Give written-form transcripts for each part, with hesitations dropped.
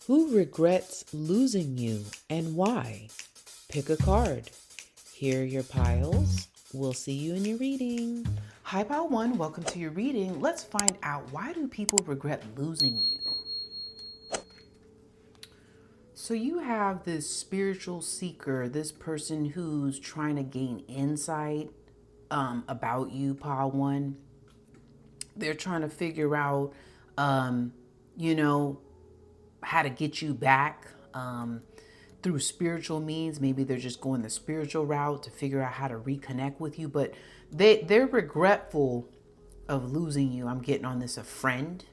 Who regrets losing you and why? Pick a card. Here are your piles. We'll see you in your reading. Hi, Pile One. Welcome to your reading. Let's find out, why do people regret losing you? So you have this spiritual seeker, this person who's trying to gain insight about you, Pile One. They're trying to figure out, um, you know, how to get you back through spiritual means. Maybe they're just going the spiritual route to figure out how to reconnect with you, but they're regretful of losing you. I'm getting on this, a friend.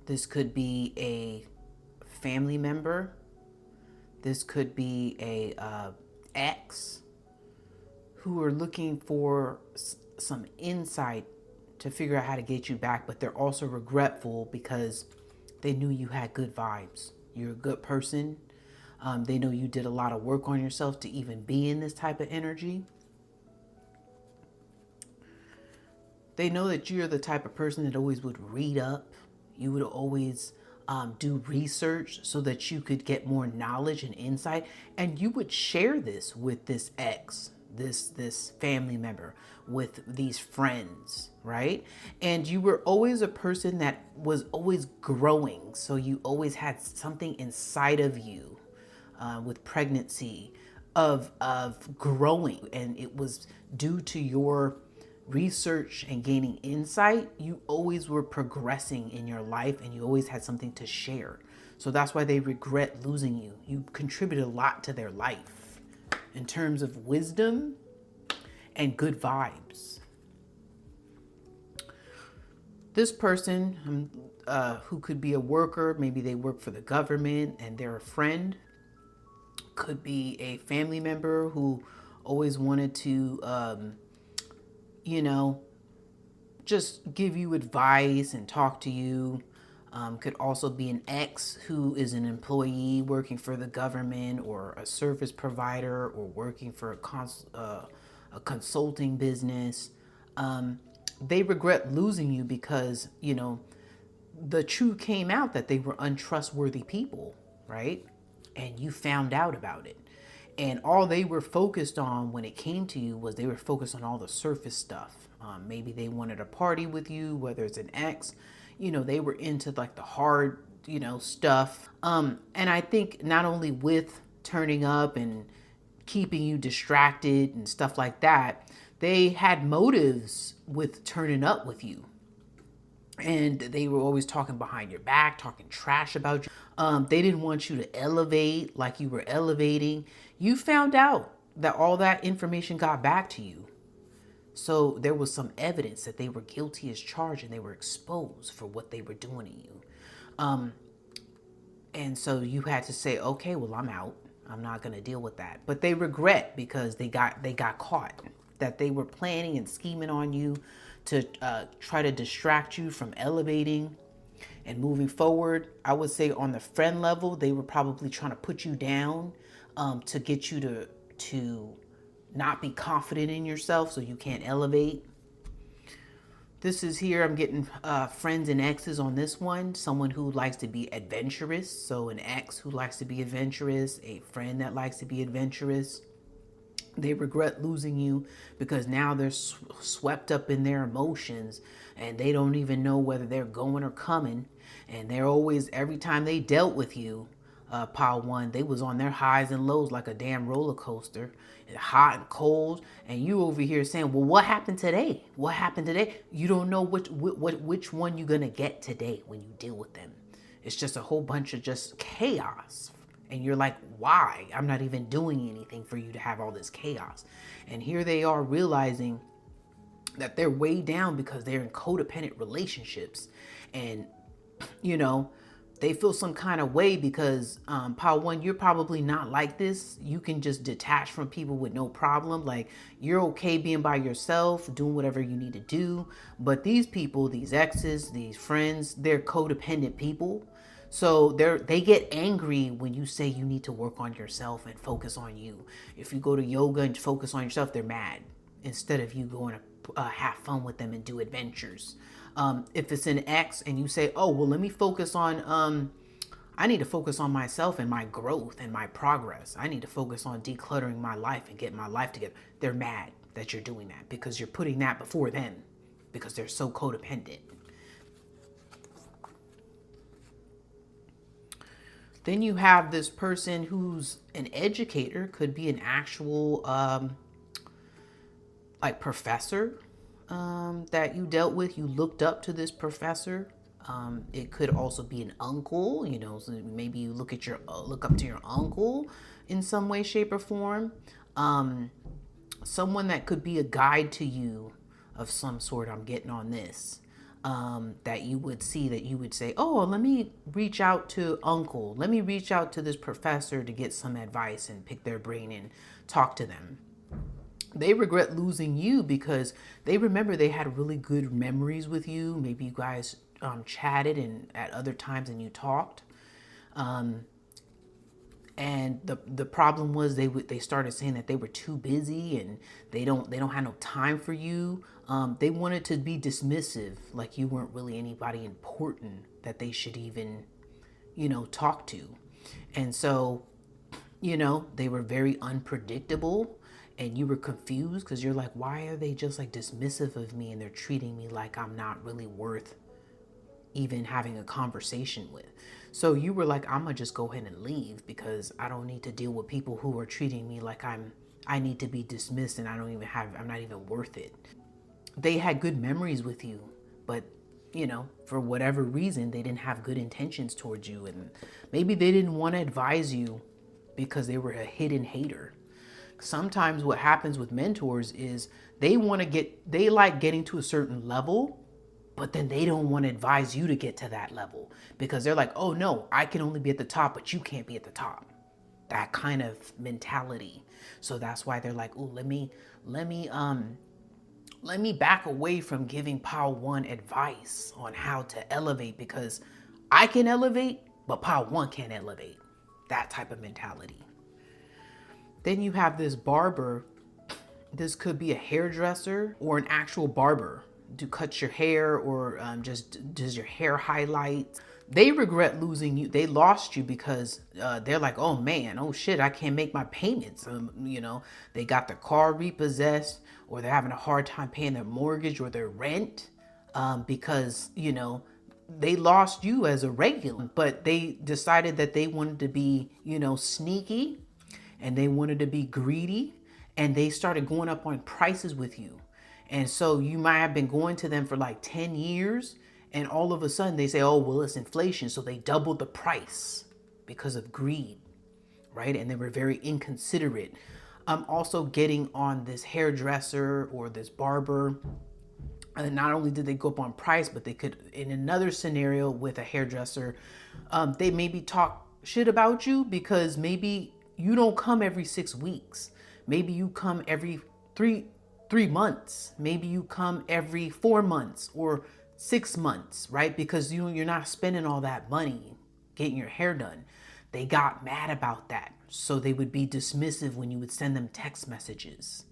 This could be a family member. This could be a ex who are looking for some insight to figure out how to get you back, but they're also regretful because they knew you had good vibes. You're a good person. They know you did a lot of work on yourself to even be in this type of energy. They know that you're the type of person that always would read up. You would always do research so that you could get more knowledge and insight. And you would share this with this ex, this family member, with these friends, right? And you were always a person that was always growing. So you always had something inside of you with pregnancy of growing. And it was due to your research and gaining insight. You always were progressing in your life and you always had something to share. So that's why they regret losing you. You contributed a lot to their life in terms of wisdom and good vibes. This person who could be a worker, maybe they work for the government and they're a friend, could be a family member who always wanted to just give you advice and talk to you. Could also be an ex who is an employee working for the government or a service provider or working for a consulting business. They regret losing you because, the truth came out that they were untrustworthy people, right? And you found out about it. And all they were focused on when it came to you was they were focused on all the surface stuff. Maybe they wanted a party with you, whether it's an ex, they were into like the hard, stuff. And I think not only with turning up and keeping you distracted and stuff like that, they had motives with turning up with you. And they were always talking behind your back, talking trash about you. They didn't want you to elevate like you were elevating. You found out that all that information got back to you. So there was some evidence that they were guilty as charged and they were exposed for what they were doing to you. And so you had to say, okay, well, I'm out. I'm not going to deal with that. But they regret because they got caught, that they were planning and scheming on you to try to distract you from elevating and moving forward. I would say on the friend level, they were probably trying to put you down to get you to not be confident in yourself so you can't elevate. This is here, I'm getting friends and exes on this one. Someone who likes to be adventurous. So an ex who likes to be adventurous, a friend that likes to be adventurous. They regret losing you because now they're swept up in their emotions and they don't even know whether they're going or coming. And they're always, every time they dealt with you, Pile One, they was on their highs and lows like a damn roller coaster, hot and cold. And you over here saying, well, what happened today? What happened today? You don't know which one you're going to get today when you deal with them. It's just a whole bunch of just chaos. And you're like, why? I'm not even doing anything for you to have all this chaos. And here they are realizing that they're way down because they're in codependent relationships. And, they feel some kind of way because, Pile One, you're probably not like this. You can just detach from people with no problem. Like, you're okay being by yourself, doing whatever you need to do. But these people, these exes, these friends, they're codependent people. So they get angry when you say you need to work on yourself and focus on you. If you go to yoga and focus on yourself, they're mad instead of you going to have fun with them and do adventures. If it's an ex and you say, oh, well, let me focus on I need to focus on myself and my growth and my progress. I need to focus on decluttering my life and getting my life together. They're mad that you're doing that because you're putting that before them because they're so codependent. Then you have this person who's an educator, could be an actual like professor that you dealt with. You looked up to this professor. It could also be an uncle, you know, so maybe you look up to your uncle in some way, shape, or form. Someone that could be a guide to you of some sort. I'm getting on this. That you would see, that you would say, oh, let me reach out to uncle. Let me reach out to this professor to get some advice and pick their brain and talk to them. They regret losing you because they remember they had really good memories with you. Maybe you guys chatted and at other times and you talked. And the problem was they started saying that they were too busy and they don't have no time for you. They wanted to be dismissive, like you weren't really anybody important that they should even, you know, talk to. And so, you know, they were very unpredictable and you were confused because you're like, why are they just like dismissive of me and they're treating me like I'm not really worth even having a conversation with. So you were like, I'm gonna just go ahead and leave because I don't need to deal with people who are treating me like I need to be dismissed and I'm not even worth it. They had good memories with you, but you know, for whatever reason, they didn't have good intentions towards you. And maybe they didn't want to advise you because they were a hidden hater. Sometimes what happens with mentors is they like getting to a certain level, but then they don't want to advise you to get to that level because they're like, oh no, I can only be at the top, but you can't be at the top. That kind of mentality. So that's why they're like, oh, let me back away from giving Pile 1 advice on how to elevate because I can elevate, but Pile 1 can't elevate. That type of mentality. Then you have this barber. This could be a hairdresser or an actual barber. To cut your hair or just does your hair highlights. They regret losing you. They lost you because they're like, oh man, oh shit, I can't make my payments. You know, they got their car repossessed or they're having a hard time paying their mortgage or their rent because, you know, they lost you as a regular, but they decided that they wanted to be, you know, sneaky and they wanted to be greedy and they started going up on prices with you. And so you might have been going to them for like 10 years and all of a sudden they say, oh, well, it's inflation. So they doubled the price because of greed, right? And they were very inconsiderate. Also getting on this hairdresser or this barber. And not only did they go up on price, but they could, in another scenario with a hairdresser, they maybe talk shit about you because maybe you don't come every 6 weeks. Maybe you come every three months. Maybe you come every 4 months or 6 months, right? Because you're not spending all that money getting your hair done. They got mad about that. So they would be dismissive when you would send them text messages.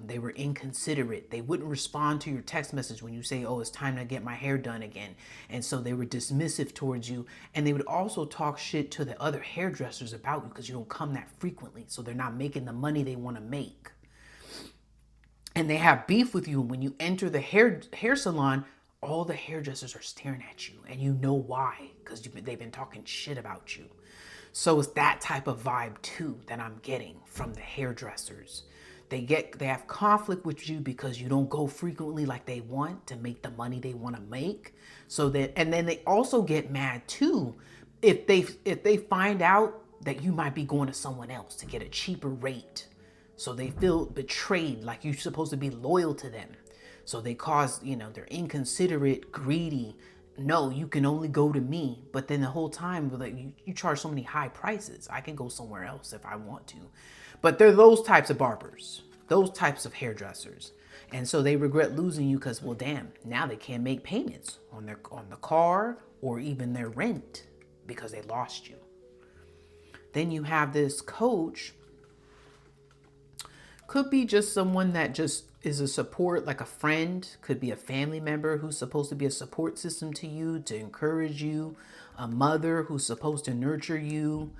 They were inconsiderate. They wouldn't respond to your text message when you say, oh, it's time to get my hair done again. And so they were dismissive towards you. And they would also talk shit to the other hairdressers about you because you don't come that frequently. So they're not making the money they want to make. And they have beef with you. When you enter the hair salon, all the hairdressers are staring at you. And you know why, because they've been talking shit about you. So it's that type of vibe too that I'm getting from the hairdressers. They have conflict with you because you don't go frequently like they want to make the money they want to make. And then they also get mad too if they find out that you might be going to someone else to get a cheaper rate. So they feel betrayed, like you're supposed to be loyal to them. So they cause, they're inconsiderate, greedy. No, you can only go to me. But then the whole time, like, you charge so many high prices. I can go somewhere else if I want to. But they're those types of barbers, those types of hairdressers. And so they regret losing you because, well, damn, now they can't make payments on the car or even their rent because they lost you. Then you have this coach Could be just someone that just is a support, like a friend. Could be a family member who's supposed to be a support system to you, to encourage you. A mother who's supposed to nurture you.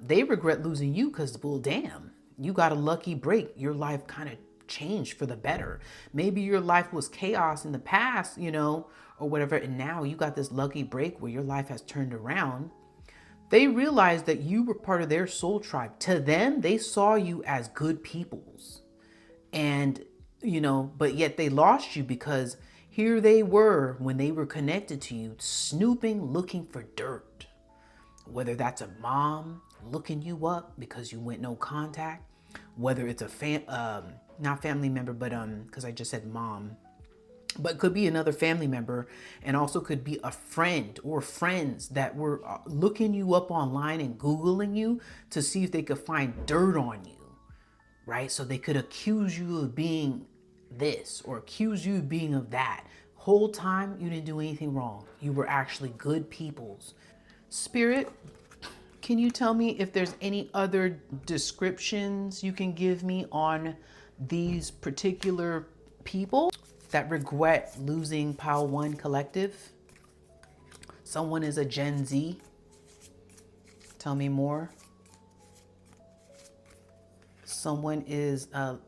They regret losing you because, well, damn, you got a lucky break. Your life kind of changed for the better. Maybe your life was chaos in the past, you know, or whatever, and now you got this lucky break where your life has turned around. They realized that you were part of their soul tribe. To them, they saw you as good peoples. And, you know, but yet they lost you because here they were when they were connected to you, snooping, looking for dirt. Whether that's a mom looking you up because you went no contact, whether it's a not family member, but because I just said mom, but could be another family member, and also could be a friend or friends that were looking you up online and Googling you to see if they could find dirt on you, right? So they could accuse you of being this or accuse you of being of that. Whole time you didn't do anything wrong. You were actually good peoples. Spirit, can you tell me if there's any other descriptions you can give me on these particular people that regret losing Pile 1 Collective? Someone is a Gen Z. Tell me more. Someone is a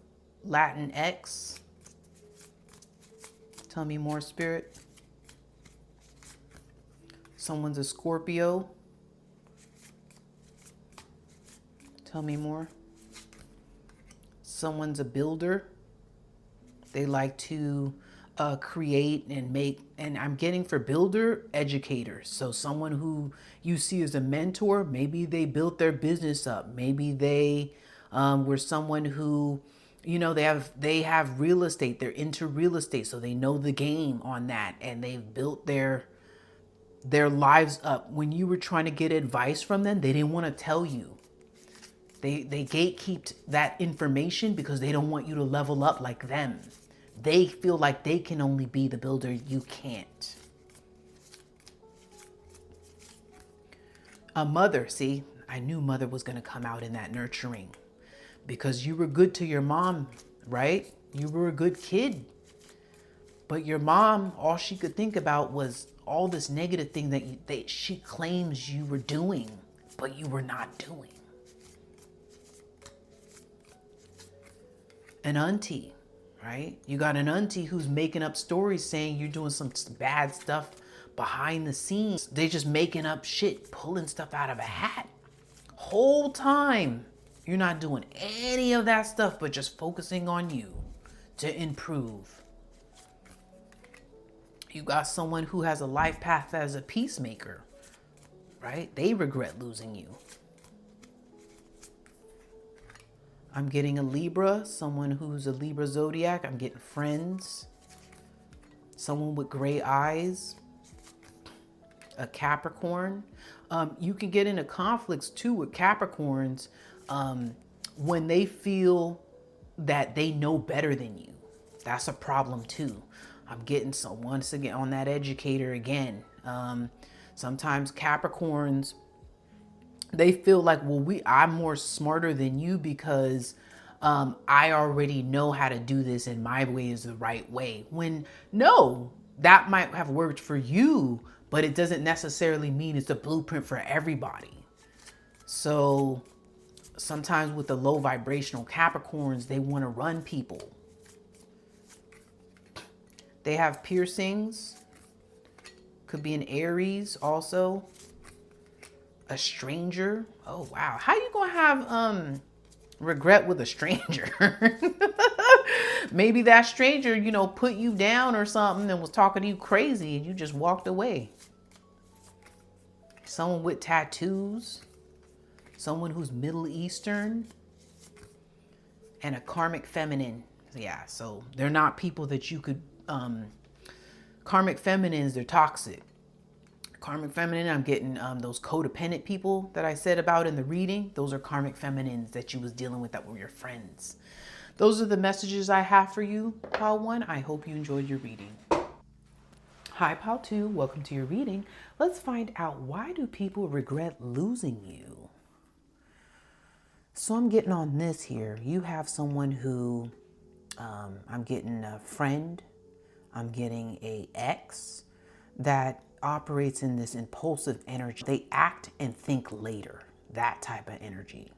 Latin X. Tell me more, Spirit. Someone's a Scorpio. Tell me more. Someone's a builder. They like to create and make, and I'm getting for builder, educators. So someone who you see as a mentor, maybe they built their business up. Maybe they were someone who, you know, they have real estate. They're into real estate, so they know the game on that, and they've built their lives up. When you were trying to get advice from them, they didn't want to tell you. They gatekeeped that information because they don't want you to level up like them. They feel like they can only be the builder. You can't. A mother, see, I knew mother was going to come out in that nurturing because you were good to your mom, right? You were a good kid. But your mom, all she could think about was all this negative thing that she claims you were doing, but you were not doing. An auntie, right? You got an auntie who's making up stories saying you're doing some bad stuff behind the scenes. They just making up shit, pulling stuff out of a hat. Whole time, you're not doing any of that stuff, but just focusing on you to improve. You got someone who has a life path as a peacemaker, right? They regret losing you. I'm getting a Libra, someone who's a Libra zodiac. I'm getting friends, someone with gray eyes, a Capricorn. You can get into conflicts too with Capricorns when they feel that they know better than you. That's a problem too. I'm getting some, once again, on that educator again. Sometimes Capricorns, they feel like, well, I'm more smarter than you because I already know how to do this and my way is the right way. When no, that might have worked for you, but it doesn't necessarily mean it's the blueprint for everybody. So sometimes with the low vibrational Capricorns, they want to run people. They have piercings. Could be an Aries also. A stranger. Oh, wow. How you going to have regret with a stranger? Maybe that stranger, you know, put you down or something and was talking to you crazy and you just walked away. Someone with tattoos. Someone who's Middle Eastern. And a karmic feminine. Yeah, so they're not people that you could... karmic feminines, they're toxic. Karmic feminine, I'm getting those codependent people that I said about in the reading. Those are karmic feminines that you was dealing with that were your friends. Those are the messages I have for you, Pile 1. I hope you enjoyed your reading. Hi, Pile 2. Welcome to your reading. Let's find out, why do people regret losing you? So I'm getting on this here. You have someone who, I'm getting a friend, I'm getting a ex that operates in this impulsive energy. They act and think later, that type of energy.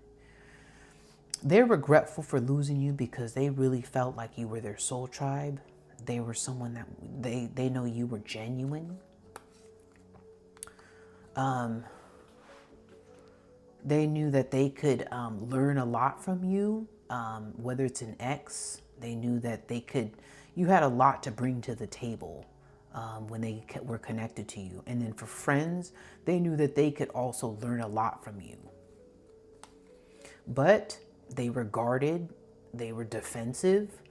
They're regretful for losing you because they really felt like you were their soul tribe. They were someone that they know you were genuine. They knew that they could learn a lot from you, whether it's an ex. They knew that you had a lot to bring to the table when they were connected to you. And then for friends, they knew that they could also learn a lot from you. But they were guarded, they were defensive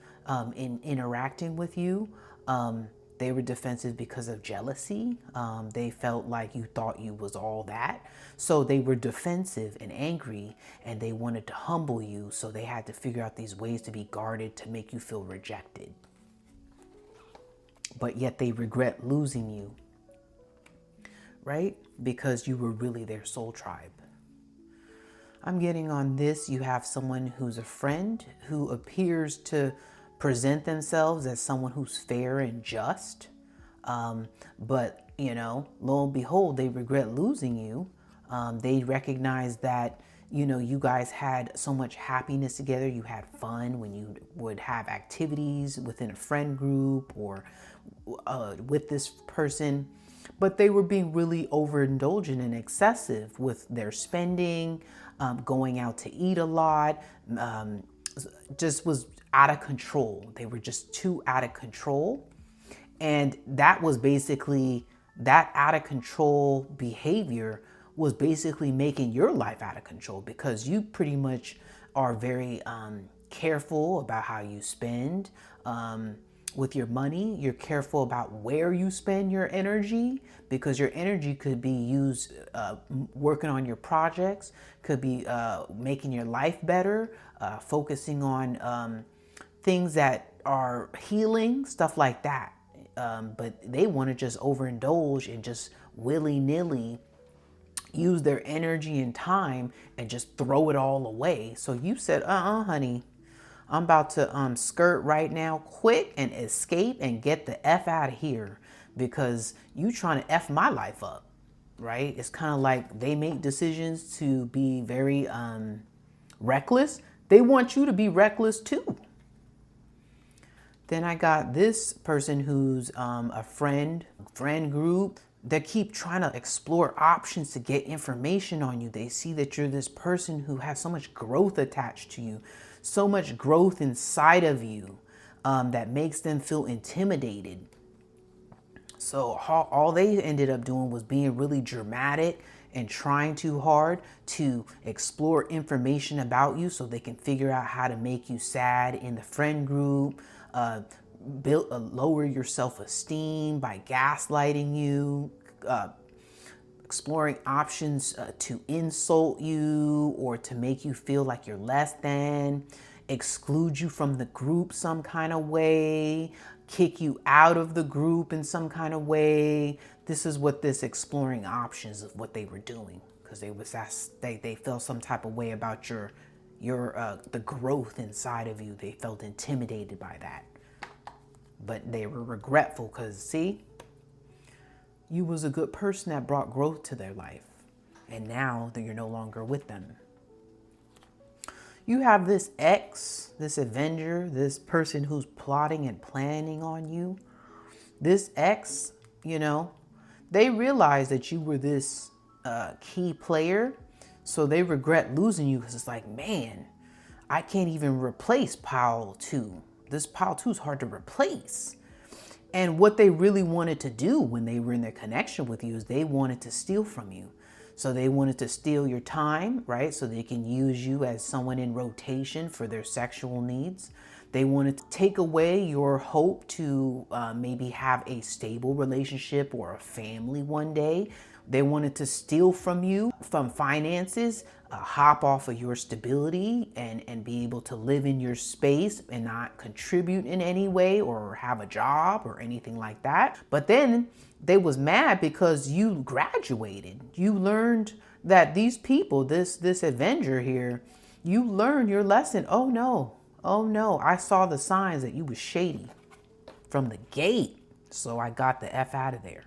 in interacting with you. They were defensive because of jealousy. They felt like you thought you was all that. So they were defensive and angry, and they wanted to humble you. So they had to figure out these ways to be guarded to make you feel rejected. But yet they regret losing you, right? Because you were really their soul tribe. I'm getting on this. You have someone who's a friend who appears to present themselves as someone who's fair and just. But, lo and behold, they regret losing you. They recognize that, you guys had so much happiness together. You had fun when you would have activities within a friend group or with this person. But they were being really overindulgent and excessive with their spending, going out to eat a lot, just was out of control. They were just too out of control. And that was basically, that out of control behavior was basically making your life out of control, because you pretty much are very careful about how you spend with your money. You're careful about where you spend your energy, because your energy could be used working on your projects, could be making your life better, focusing on things that are healing, stuff like that. But they want to just overindulge and just willy-nilly use their energy and time and just throw it all away. So you said, honey, I'm about to skirt right now quick and escape and get the F out of here, because you trying to F my life up, right? It's kind of like they make decisions to be very reckless. They want you to be reckless too. Then I got this person who's a friend group that keep trying to explore options to get information on you. They see that you're this person who has so much growth attached to you, so much growth inside of you that makes them feel intimidated. So all they ended up doing was being really dramatic and trying too hard to explore information about you so they can figure out how to make you sad in the friend group, lower your self-esteem by gaslighting you, exploring options to insult you or to make you feel like you're less than, exclude you from the group some kind of way, kick you out of the group in some kind of way. This is what this exploring options of what they were doing, because they felt some type of way about the growth inside of you. They felt intimidated by that, but they were regretful because, see, you was a good person that brought growth to their life, and now that you're no longer with them. You have this ex, this avenger, this person who's plotting and planning on you. This ex, they realized that you were this key player, so they regret losing you, because it's like, man, I can't even replace Pile 2. This Pile 2 is hard to replace. And what they really wanted to do when they were in their connection with you is they wanted to steal from you. So they wanted to steal your time, right? So they can use you as someone in rotation for their sexual needs. They wanted to take away your hope to maybe have a stable relationship or a family one day. They wanted to steal from you, from finances, hop off of your stability and be able to live in your space and not contribute in any way or have a job or anything like that. But then they was mad because you graduated. You learned that these people, this Avenger here, You learned your lesson. Oh no. Oh no. I saw the signs that you was shady from the gate. So I got the F out of there.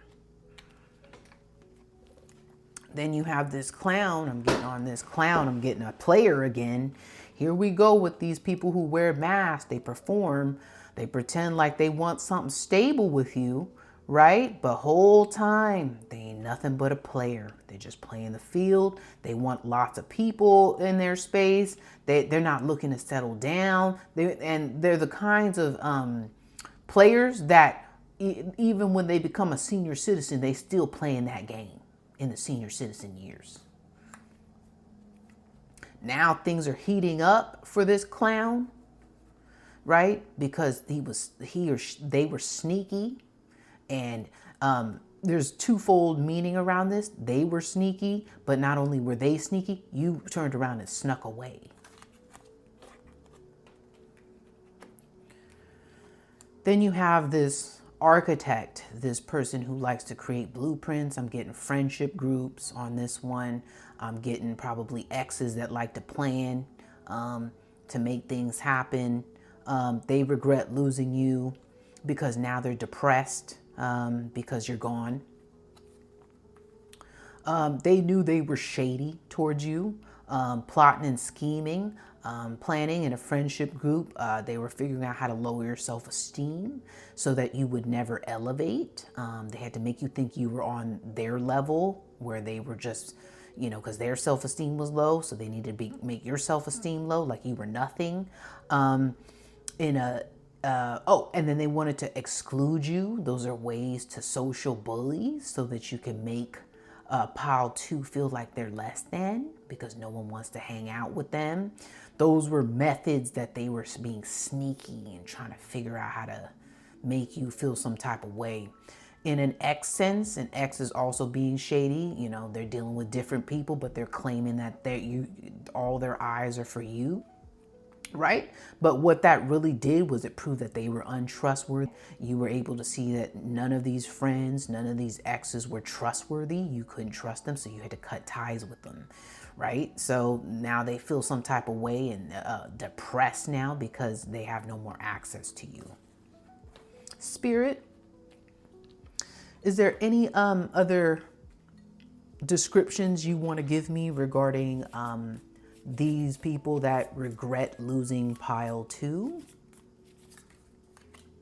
Then you have this clown. I'm getting on this clown. I'm getting a player again. Here we go with these people who wear masks. They perform. They pretend like they want something stable with you, right? But whole time, they ain't nothing but a player. They just playing the field. They want lots of people in their space. They're not looking to settle down. They're the kinds of players that even when they become a senior citizen, they still playing that game in the senior citizen years. Now things are heating up for this clown, right? Because they were sneaky, and there's twofold meaning around this. They were sneaky, but not only were they sneaky, you turned around and snuck away. Then you have this architect, this person who likes to create blueprints. I'm getting friendship groups on this one. I'm getting probably exes that like to plan to make things happen. They regret losing you because now they're depressed because you're gone. They knew they were shady towards you, plotting and scheming, planning in a friendship group. They were figuring out how to lower your self-esteem so that you would never elevate. They had to make you think you were on their level where they were just, because their self-esteem was low. So they needed to make your self-esteem low, like you were nothing. And then they wanted to exclude you. Those are ways to social bully so that you can make pile 2 feel like they're less than because no one wants to hang out with them. Those were methods that they were being sneaky and trying to figure out how to make you feel some type of way. In an X sense, an X is also being shady. They're dealing with different people, but they're claiming that all their eyes are for you. Right? But what that really did was it proved that they were untrustworthy. You were able to see that none of these friends, none of these exes were trustworthy. You couldn't trust them, so you had to cut ties with them. Right? So now they feel some type of way and depressed now because they have no more access to you. Spirit, is there any other descriptions you want to give me regarding these people that regret losing pile 2?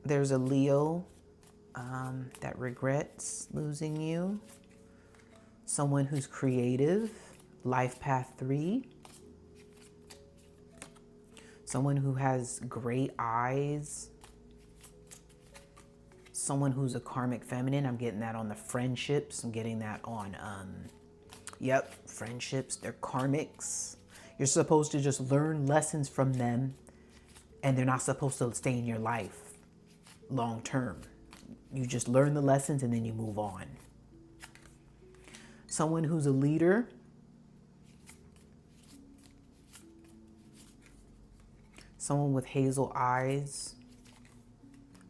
There's a Leo that regrets losing you. Someone who's creative, life path 3. Someone who has great eyes. Someone who's a karmic feminine. I'm getting that on the friendships. I'm getting that on, friendships. They're karmics. You're supposed to just learn lessons from them, and they're not supposed to stay in your life long term. You just learn the lessons and then you move on. Someone who's a leader. Someone with hazel eyes.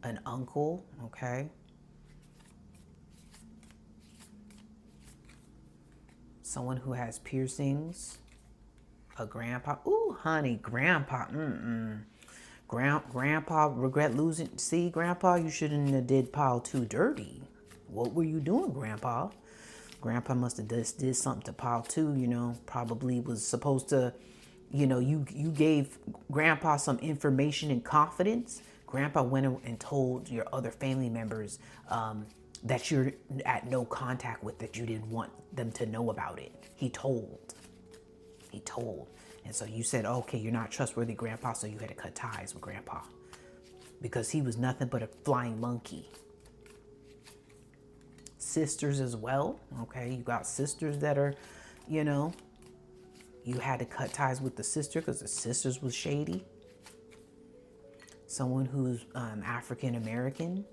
An uncle, okay? Someone who has piercings. A grandpa. Ooh, honey, grandpa. Grandpa regret losing. See, grandpa, you shouldn't have did pile 2 dirty. What were you doing, grandpa? Grandpa must have did something to pile 2, probably was supposed to, you gave grandpa some information and confidence. Grandpa went and told your other family members that you're at no contact with, that you didn't want them to know about it. He told. And so you said, okay, you're not trustworthy, grandpa, so you had to cut ties with grandpa because he was nothing but a flying monkey. Sisters as well, okay? You got sisters that are, you had to cut ties with the sister because the sisters was shady. Someone who's African American.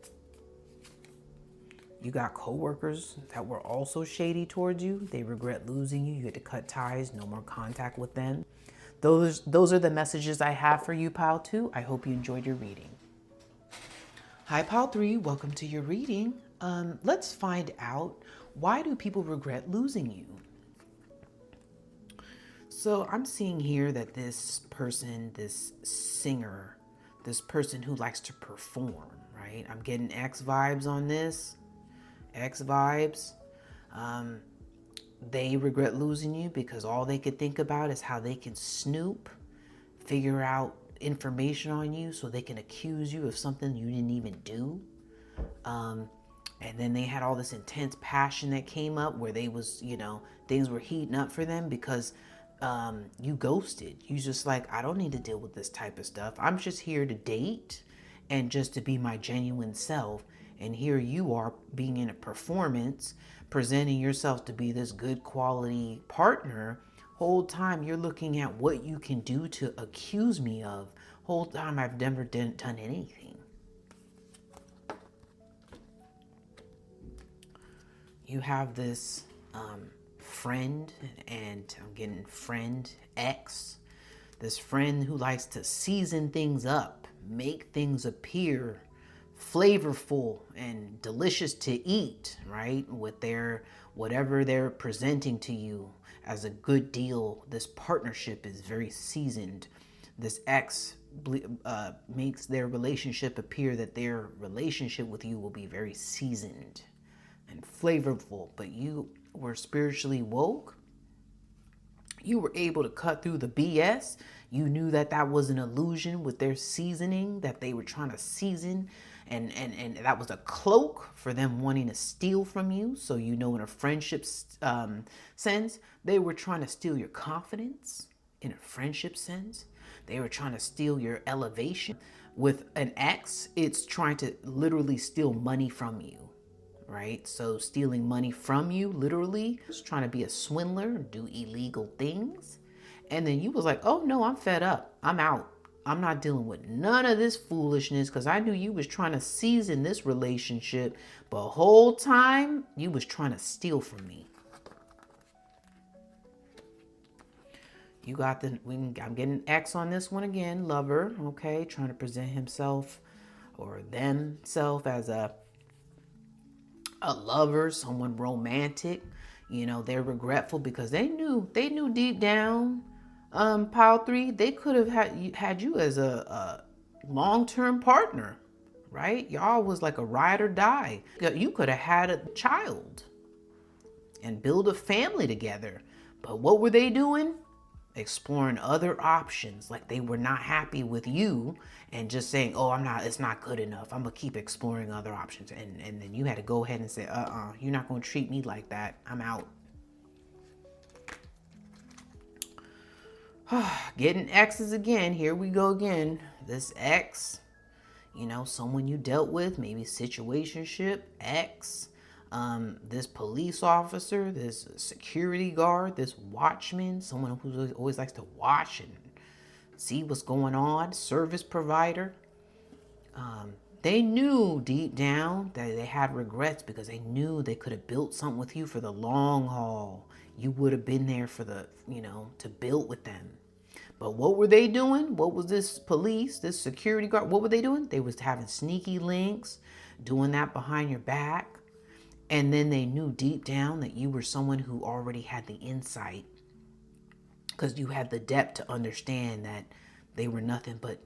You got coworkers that were also shady towards you. They regret losing you. You had to cut ties, no more contact with them. Those are the messages I have for you, Pile 2. I hope you enjoyed your reading. Hi, Pile 3. Welcome to your reading. Let's find out, why do people regret losing you? So I'm seeing here that this person, this singer, this person who likes to perform, right? I'm getting X vibes on this. X vibes. Um, they regret losing you because all they could think about is how they can snoop, figure out information on you so they can accuse you of something you didn't even do. Um, and then they had all this intense passion that came up where they was, things were heating up for them because you ghosted. You just like, I don't need to deal with this type of stuff. I'm just here to date and just to be my genuine self. And here you are being in a performance, presenting yourself to be this good quality partner. Whole time you're looking at what you can do to accuse me of. Whole time I've never done anything. You have this friend, and I'm getting friend X, this friend who likes to season things up, make things appear flavorful and delicious to eat, right? With their whatever they're presenting to you as a good deal. This partnership is very seasoned. This X makes their relationship appear that their relationship with you will be very seasoned and flavorful, but you were spiritually woke. You were able to cut through the BS. You knew that that was an illusion with their seasoning, that they were trying to season, and that was a cloak for them wanting to steal from you. So in a friendship sense, they were trying to steal your confidence. In a friendship sense, they were trying to steal your elevation. With an X, it's trying to literally steal money from you. Right? So stealing money from you, literally, just trying to be a swindler, do illegal things. And then you was like, oh no, I'm fed up. I'm out. I'm not dealing with none of this foolishness because I knew you was trying to season this relationship, but the whole time you was trying to steal from me. You got I'm getting X on this one again, lover, okay? Trying to present himself or themself as a lover, someone romantic. They're regretful because they knew deep down, pile 3, they could have had you as a long-term partner, right? Y'all was like a ride or die. You could have had a child and build a family together. But what were they doing? Exploring other options. Like they were not happy with you and just saying, oh, it's not good enough. I'm gonna keep exploring other options. And then you had to go ahead and say, you're not gonna treat me like that. I'm out. Getting X's again. Here we go again. This X, someone you dealt with, maybe situationship, X. This police officer, this security guard, this watchman, someone who always likes to watch and see what's going on, service provider. They knew deep down that they had regrets because they knew they could have built something with you for the long haul. You would have been there for to build with them. But what were they doing? What was this police, this security guard, what were they doing? They was having sneaky links, doing that behind your back. And then they knew deep down that you were someone who already had the insight because you had the depth to understand that they were nothing but,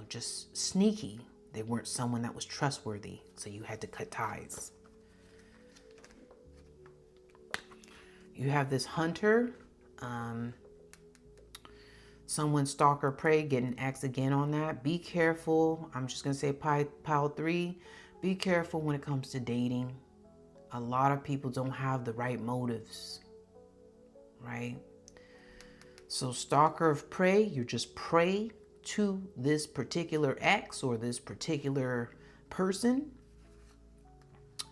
just sneaky. They weren't someone that was trustworthy. So you had to cut ties. You have this hunter, someone stalker prey, getting X again on that. Be careful. I'm just going to say pile 3. Be careful when it comes to dating. A lot of people don't have the right motives, right? So stalker of prey, you're just prey to this particular X or this particular person.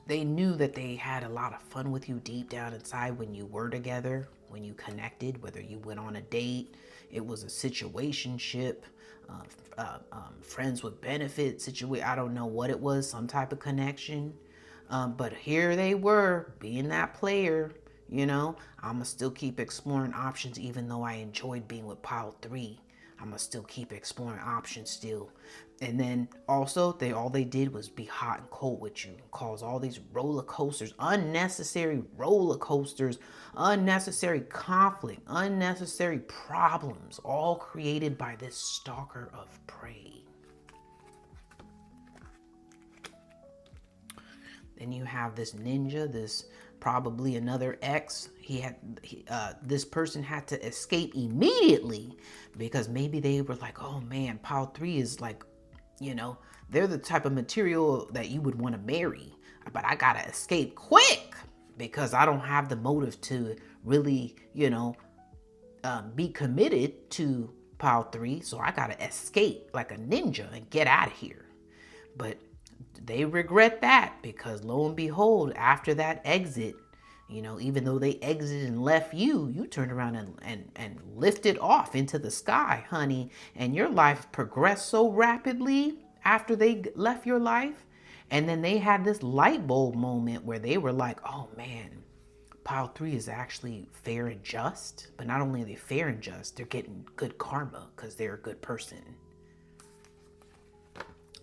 They knew that they had a lot of fun with you deep down inside when you were together, when you connected, whether you went on a date, it was a situationship, friends with benefit situation. I don't know what it was, some type of connection. But here they were, being that player, I'm going to still keep exploring options even though I enjoyed being with pile 3. I'm gonna still keep exploring options still. And then also all they did was be hot and cold with you, cause all these roller coasters, unnecessary roller coasters, unnecessary conflict, unnecessary problems, all created by this stalker of prey. Then you have this ninja, this probably another ex. This person had to escape immediately because maybe they were like, oh man, pile 3 is like, they're the type of material that you would want to marry, but I gotta escape quick because I don't have the motive to really, be committed to pile 3. So I gotta escape like a ninja and get out of here. But they regret that because lo and behold, after that exit, even though they exited and left you turned around and lifted off into the sky, honey. And your life progressed so rapidly after they left your life. And then they had this light bulb moment where they were like, oh man, pile 3 is actually fair and just. But not only are they fair and just, they're getting good karma because they're a good person.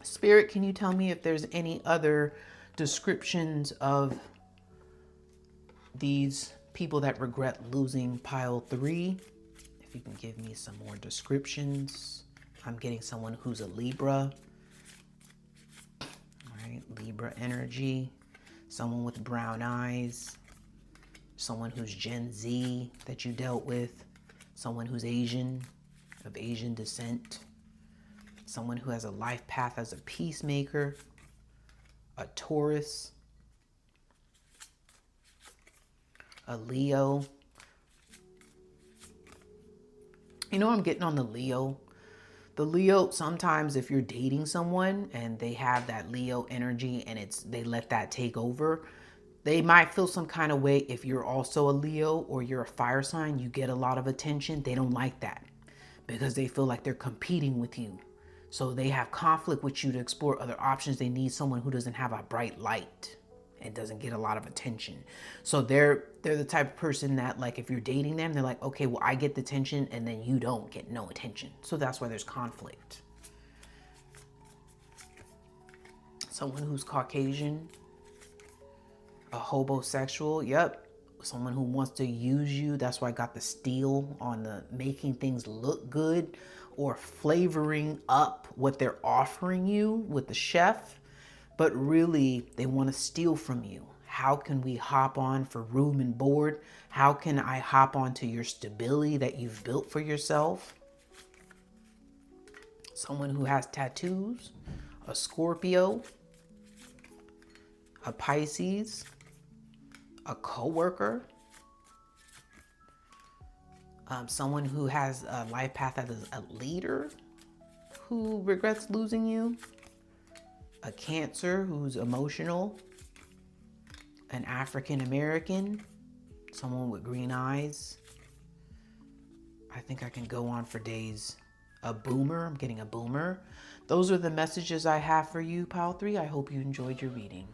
Spirit, can you tell me if there's any other descriptions of these people that regret losing pile 3? If you can give me some more descriptions. I'm getting someone who's a Libra. All right, Libra energy. Someone with brown eyes. Someone who's Gen Z that you dealt with. Someone who's Asian, of Asian descent. Someone who has a life path as a peacemaker, a Taurus, a Leo. I'm getting on the Leo. The Leo, sometimes if you're dating someone and they have that Leo energy and they let that take over, they might feel some kind of way. If you're also a Leo or you're a fire sign, you get a lot of attention. They don't like that because they feel like they're competing with you. So they have conflict with you to explore other options. They need someone who doesn't have a bright light and doesn't get a lot of attention. So they're the type of person that, like, if you're dating them, they're like, okay, well, I get the attention and then you don't get no attention. So that's why there's conflict. Someone who's Caucasian, a homosexual, yep. Someone who wants to use you. That's why I got the steal on the making things look good or flavoring up what they're offering you with the chef. But really, they want to steal from you. How can we hop on for room and board? How can I hop onto your stability that you've built for yourself? Someone who has tattoos, a Scorpio, a Pisces, a coworker, someone who has a life path as a leader who regrets losing you, a Cancer who's emotional, an African American, someone with green eyes. I think I can go on for days. A boomer, I'm getting a boomer. Those are the messages I have for you, Pile 3. I hope you enjoyed your reading.